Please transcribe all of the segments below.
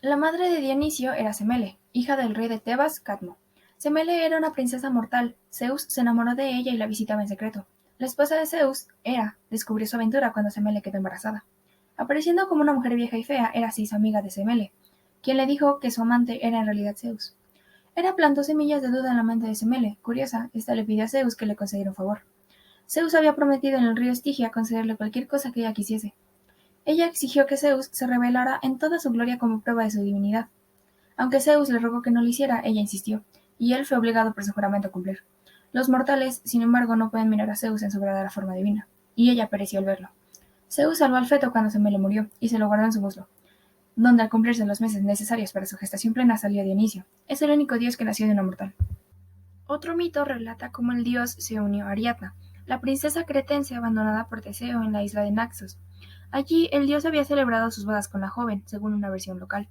La madre de Dionisio era Semele, hija del rey de Tebas, Cadmo. Semele era una princesa mortal. Zeus se enamoró de ella y la visitaba en secreto. La esposa de Zeus, Hera, descubrió su aventura cuando Semele quedó embarazada. Apareciendo como una mujer vieja y fea, Hera se hizo amiga de Semele, quien le dijo que su amante era en realidad Zeus. Hera plantó semillas de duda en la mente de Semele. Curiosa, esta le pidió a Zeus que le concediera un favor. Zeus había prometido en el río Estigia concederle cualquier cosa que ella quisiese. Ella exigió que Zeus se revelara en toda su gloria como prueba de su divinidad. Aunque Zeus le rogó que no lo hiciera, ella insistió, y él fue obligado por su juramento a cumplir. Los mortales, sin embargo, no pueden mirar a Zeus en su verdadera forma divina, y ella pereció al verlo. Zeus salvó al feto cuando Semele murió, y se lo guardó en su muslo, donde al cumplirse los meses necesarios para su gestación plena salió Dionisio. Es el único dios que nació de una mortal. Otro mito relata cómo el dios se unió a Ariadna, la princesa cretense abandonada por Teseo en la isla de Naxos. Allí el dios había celebrado sus bodas con la joven, según una versión local.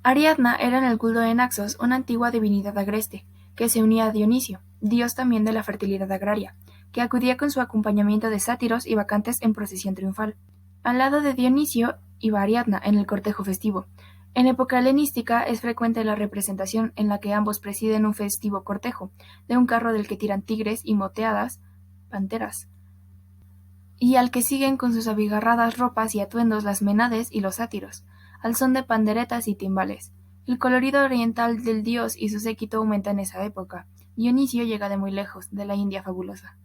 Ariadna era en el culto de Naxos una antigua divinidad agreste, que se unía a Dionisio, dios también de la fertilidad agraria, que acudía con su acompañamiento de sátiros y bacantes en procesión triunfal. Al lado de Dionisio iba Ariadna en el cortejo festivo. En época helenística es frecuente la representación en la que ambos presiden un festivo cortejo, de un carro del que tiran tigres y moteadas, panteras, y al que siguen con sus abigarradas ropas y atuendos las Ménades y los sátiros, al son de panderetas y timbales. El colorido oriental del dios y su séquito aumenta en esa época. Dionisio llega de muy lejos, de la India fabulosa.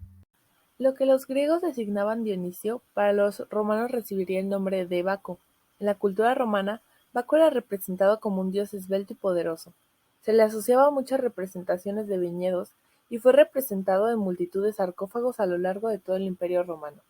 Lo que los griegos designaban Dionisio, para los romanos recibiría el nombre de Baco. En la cultura romana, Baco era representado como un dios esbelto y poderoso. Se le asociaba a muchas representaciones de viñedos y fue representado en multitud de sarcófagos a lo largo de todo el Imperio romano.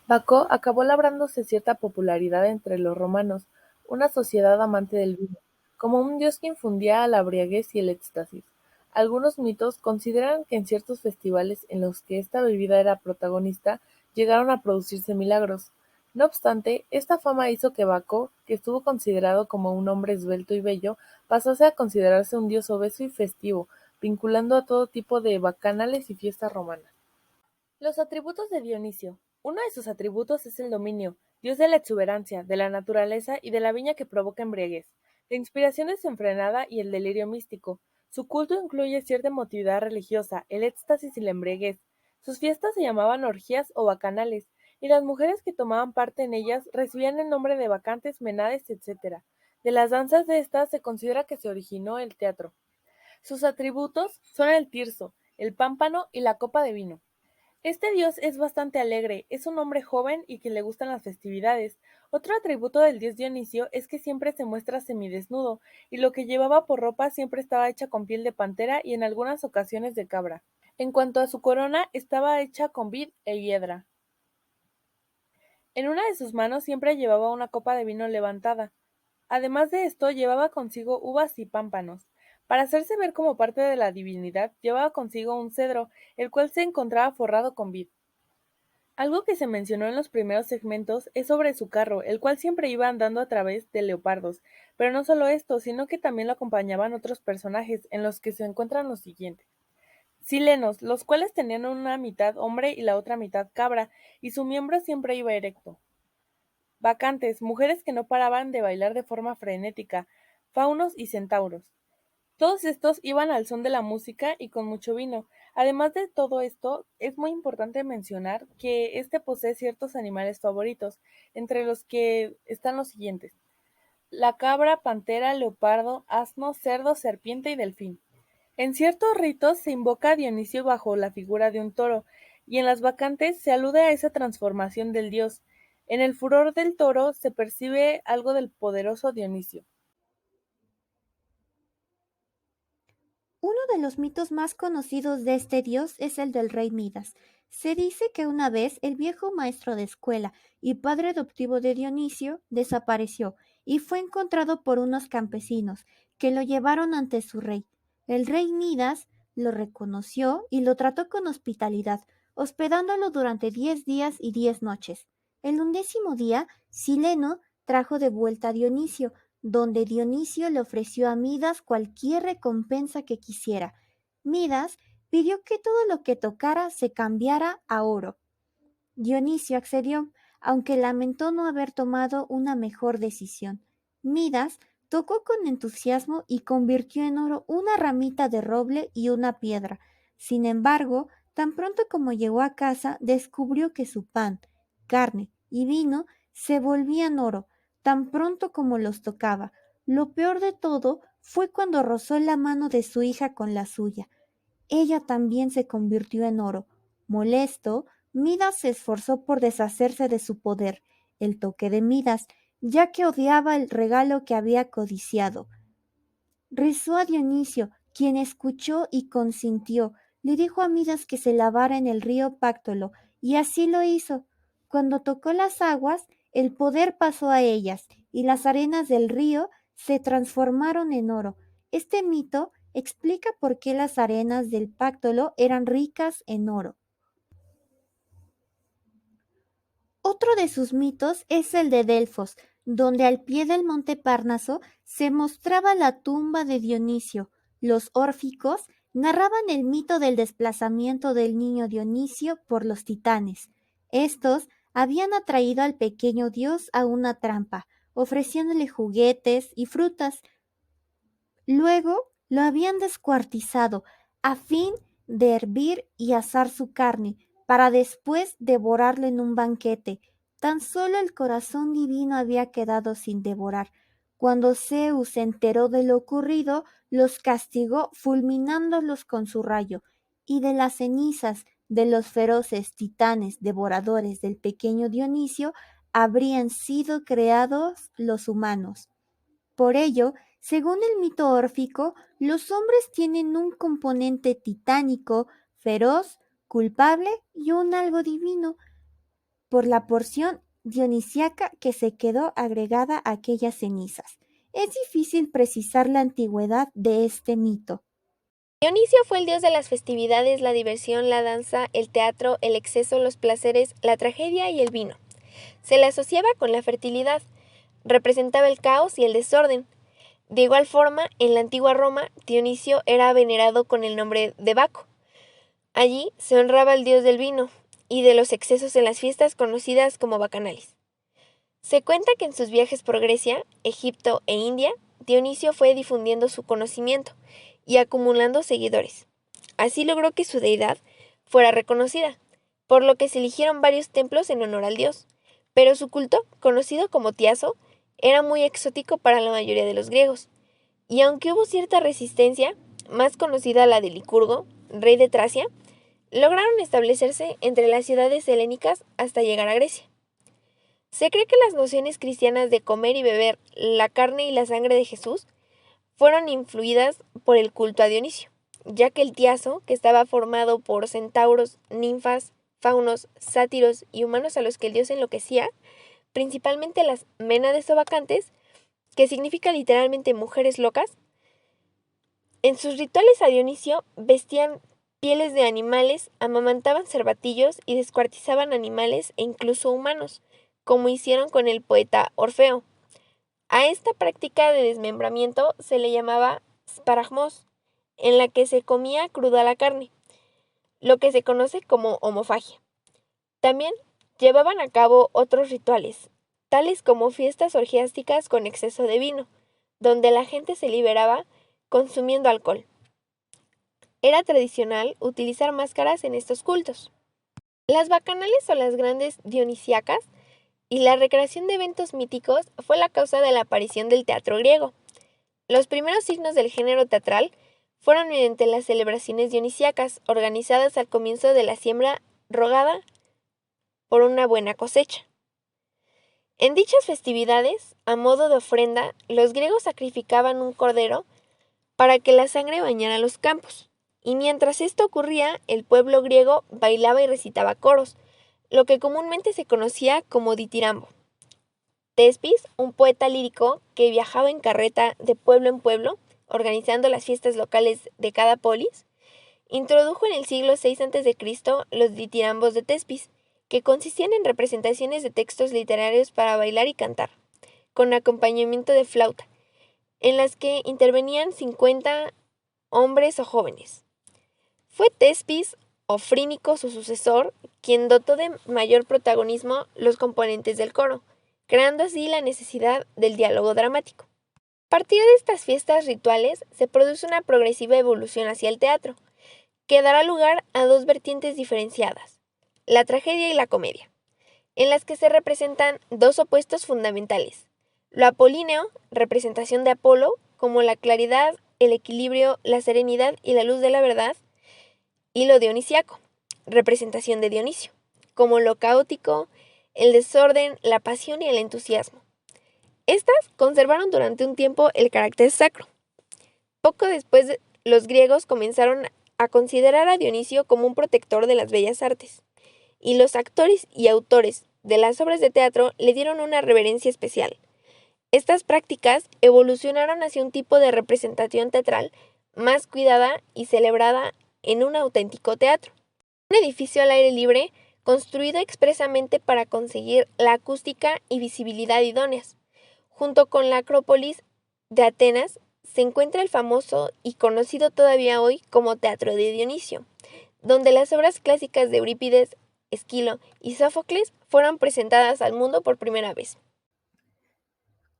Baco acabó labrándose cierta popularidad entre los romanos, una sociedad amante del vino, como un dios que infundía la embriaguez y el éxtasis. Algunos mitos consideran que en ciertos festivales en los que esta bebida era protagonista, llegaron a producirse milagros. No obstante, esta fama hizo que Baco, que estuvo considerado como un hombre esbelto y bello, pasase a considerarse un dios obeso y festivo, vinculando a todo tipo de bacanales y fiestas romanas. Los atributos de Dionisio. Uno de sus atributos es el dominio, dios de la exuberancia, de la naturaleza y de la viña que provoca embriaguez, la inspiración desenfrenada y el delirio místico. Su culto incluye cierta emotividad religiosa, el éxtasis y la embriaguez. Sus fiestas se llamaban orgías o bacanales, y las mujeres que tomaban parte en ellas recibían el nombre de bacantes, menades, etc. De las danzas de estas se considera que se originó el teatro. Sus atributos son el tirso, el pámpano y la copa de vino. Este dios es bastante alegre, es un hombre joven y que le gustan las festividades. Otro atributo del dios Dionisio es que siempre se muestra semidesnudo, y lo que llevaba por ropa siempre estaba hecha con piel de pantera y en algunas ocasiones de cabra. En cuanto a su corona, estaba hecha con vid e hiedra. En una de sus manos siempre llevaba una copa de vino levantada. Además de esto, llevaba consigo uvas y pámpanos. Para hacerse ver como parte de la divinidad, llevaba consigo un cedro, el cual se encontraba forrado con vid. Algo que se mencionó en los primeros segmentos es sobre su carro, el cual siempre iba andando a través de leopardos, pero no solo esto, sino que también lo acompañaban otros personajes, en los que se encuentran los siguientes. Silenos, los cuales tenían una mitad hombre y la otra mitad cabra, y su miembro siempre iba erecto. Bacantes, mujeres que no paraban de bailar de forma frenética, faunos y centauros. Todos estos iban al son de la música y con mucho vino. Además de todo esto, es muy importante mencionar que este posee ciertos animales favoritos, entre los que están los siguientes: la cabra, pantera, leopardo, asno, cerdo, serpiente y delfín. En ciertos ritos se invoca a Dionisio bajo la figura de un toro, y en las bacantes se alude a esa transformación del dios. En el furor del toro se percibe algo del poderoso Dionisio. Uno de los mitos más conocidos de este dios es el del rey Midas. Se dice que una vez el viejo maestro de escuela y padre adoptivo de Dionisio desapareció y fue encontrado por unos campesinos que lo llevaron ante su rey. El rey Midas lo reconoció y lo trató con hospitalidad, hospedándolo durante 10 días y 10 noches. El 11º día, Sileno trajo de vuelta a Dionisio, donde Dionisio le ofreció a Midas cualquier recompensa que quisiera. Midas pidió que todo lo que tocara se cambiara a oro. Dionisio accedió. aunque lamentó no haber tomado una mejor decisión. Midas tocó con entusiasmo y convirtió en oro una ramita de roble y una piedra. Sin embargo, tan pronto como llegó a casa, descubrió que su pan, carne y vino se volvían oro, tan pronto como los tocaba. Lo peor de todo fue cuando rozó la mano de su hija con la suya. Ella también se convirtió en oro. Molesto, Midas se esforzó por deshacerse de su poder, el toque de Midas, ya que odiaba el regalo que había codiciado. Rezó a Dionisio, quien escuchó y consintió. Le dijo a Midas que se lavara en el río Páctolo, y así lo hizo. Cuando tocó las aguas, el poder pasó a ellas, y las arenas del río se transformaron en oro. Este mito explica por qué las arenas del Páctolo eran ricas en oro. Otro de sus mitos es el de Delfos, donde al pie del monte Parnaso se mostraba la tumba de Dionisio. Los órficos narraban el mito del desplazamiento del niño Dionisio por los titanes. Estos habían atraído al pequeño dios a una trampa, ofreciéndole juguetes y frutas. Luego lo habían descuartizado a fin de hervir y asar su carne, para después devorarlo en un banquete. Tan solo el corazón divino había quedado sin devorar. Cuando Zeus se enteró de lo ocurrido, los castigó fulminándolos con su rayo, y de las cenizas de los feroces titanes devoradores del pequeño Dionisio habrían sido creados los humanos. Por ello, según el mito órfico, los hombres tienen un componente titánico, feroz, culpable y un algo divino, por la porción dionisíaca que se quedó agregada a aquellas cenizas. Es difícil precisar la antigüedad de este mito. Dionisio fue el dios de las festividades, la diversión, la danza, el teatro, el exceso, los placeres, la tragedia y el vino. Se le asociaba con la fertilidad, representaba el caos y el desorden. De igual forma, en la antigua Roma, Dionisio era venerado con el nombre de Baco. Allí se honraba al dios del vino y de los excesos en las fiestas conocidas como bacanales. Se cuenta que en sus viajes por Grecia, Egipto e India, Dionisio fue difundiendo su conocimiento y acumulando seguidores. Así logró que su deidad fuera reconocida, por lo que se eligieron varios templos en honor al dios, pero su culto, conocido como Tiaso, era muy exótico para la mayoría de los griegos, y aunque hubo cierta resistencia, más conocida la de Licurgo, rey de Tracia, lograron establecerse entre las ciudades helénicas hasta llegar a Grecia. Se cree que las nociones cristianas de comer y beber la carne y la sangre de Jesús fueron influidas por el culto a Dionisio, ya que el Tiaso, que estaba formado por centauros, ninfas, faunos, sátiros y humanos a los que el dios enloquecía, principalmente las ménades o bacantes, que significa literalmente mujeres locas, en sus rituales a Dionisio vestían pieles de animales, amamantaban cervatillos y descuartizaban animales e incluso humanos, como hicieron con el poeta Orfeo. A esta práctica de desmembramiento se le llamaba sparagmos, en la que se comía cruda la carne, lo que se conoce como homofagia. También llevaban a cabo otros rituales, tales como fiestas orgiásticas con exceso de vino, donde la gente se liberaba consumiendo alcohol. Era tradicional utilizar máscaras en estos cultos. Las bacanales o las grandes dionisíacas y la recreación de eventos míticos fue la causa de la aparición del teatro griego. Los primeros signos del género teatral fueron mediante las celebraciones dionisíacas organizadas al comienzo de la siembra rogada por una buena cosecha. En dichas festividades, a modo de ofrenda, los griegos sacrificaban un cordero para que la sangre bañara los campos, y mientras esto ocurría, el pueblo griego bailaba y recitaba coros, lo que comúnmente se conocía como ditirambo. Tespis, un poeta lírico que viajaba en carreta de pueblo en pueblo, organizando las fiestas locales de cada polis, introdujo en el siglo VI a.C. los ditirambos de Tespis, que consistían en representaciones de textos literarios para bailar y cantar, con acompañamiento de flauta, en las que intervenían 50 hombres o jóvenes. Fue Tespis, o Frínico su sucesor, quien dotó de mayor protagonismo los componentes del coro, creando así la necesidad del diálogo dramático. A partir de estas fiestas rituales se produce una progresiva evolución hacia el teatro, que dará lugar a dos vertientes diferenciadas, la tragedia y la comedia, en las que se representan dos opuestos fundamentales: lo apolíneo, representación de Apolo, como la claridad, el equilibrio, la serenidad y la luz de la verdad, y lo dionisíaco, representación de Dionisio, como lo caótico, el desorden, la pasión y el entusiasmo. Estas conservaron durante un tiempo el carácter sacro. Poco después, los griegos comenzaron a considerar a Dionisio como un protector de las bellas artes, y los actores y autores de las obras de teatro le dieron una reverencia especial. Estas prácticas evolucionaron hacia un tipo de representación teatral más cuidada y celebrada en un auténtico teatro. Un edificio al aire libre construido expresamente para conseguir la acústica y visibilidad idóneas. Junto con la Acrópolis de Atenas se encuentra el famoso y conocido todavía hoy como Teatro de Dionisio, donde las obras clásicas de Eurípides, Esquilo y Sófocles fueron presentadas al mundo por primera vez.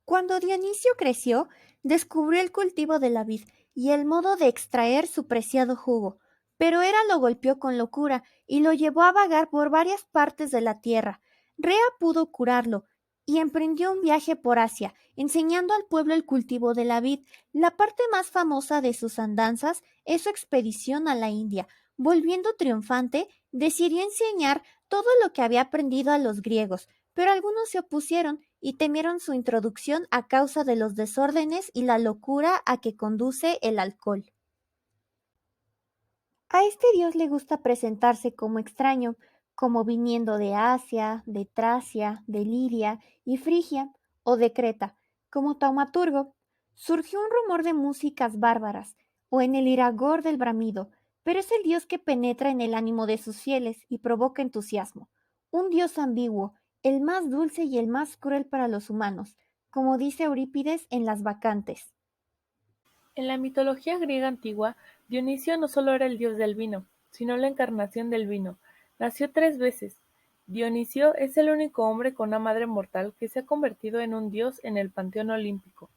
Cuando Dionisio creció, descubrió el cultivo de la vid y el modo de extraer su preciado jugo, pero Hera lo golpeó con locura y lo llevó a vagar por varias partes de la tierra. Rea pudo curarlo y emprendió un viaje por Asia, enseñando al pueblo el cultivo de la vid. La parte más famosa de sus andanzas es su expedición a la India. Volviendo triunfante, decidió enseñar todo lo que había aprendido a los griegos, pero algunos se opusieron y temieron su introducción a causa de los desórdenes y la locura a que conduce el alcohol. A este dios le gusta presentarse como extraño, como viniendo de Asia, de Tracia, de Lidia y Frigia, o de Creta, como taumaturgo. Surgió un rumor de músicas bárbaras, o en el iragor del bramido, pero es el dios que penetra en el ánimo de sus fieles y provoca entusiasmo. Un dios ambiguo, el más dulce y el más cruel para los humanos, como dice Eurípides en Las Bacantes. En la mitología griega antigua, Dionisio no solo era el dios del vino, sino la encarnación del vino. Nació 3 veces. Dionisio es el único hombre con una madre mortal que se ha convertido en un dios en el panteón olímpico.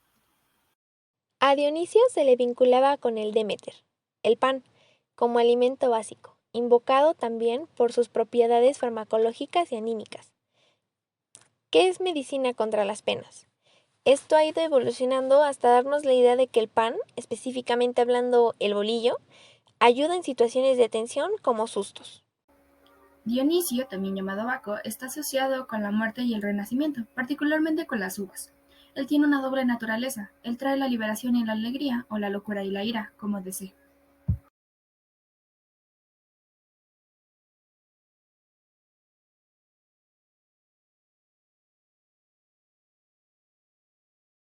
A Dionisio se le vinculaba con el Demeter, el pan, como alimento básico, invocado también por sus propiedades farmacológicas y anímicas, que es medicina contra las penas. Esto ha ido evolucionando hasta darnos la idea de que el pan, específicamente hablando el bolillo, ayuda en situaciones de tensión como sustos. Dionisio, también llamado Baco, está asociado con la muerte y el renacimiento, particularmente con las uvas. Él tiene una doble naturaleza, él trae la liberación y la alegría, o la locura y la ira, como desee.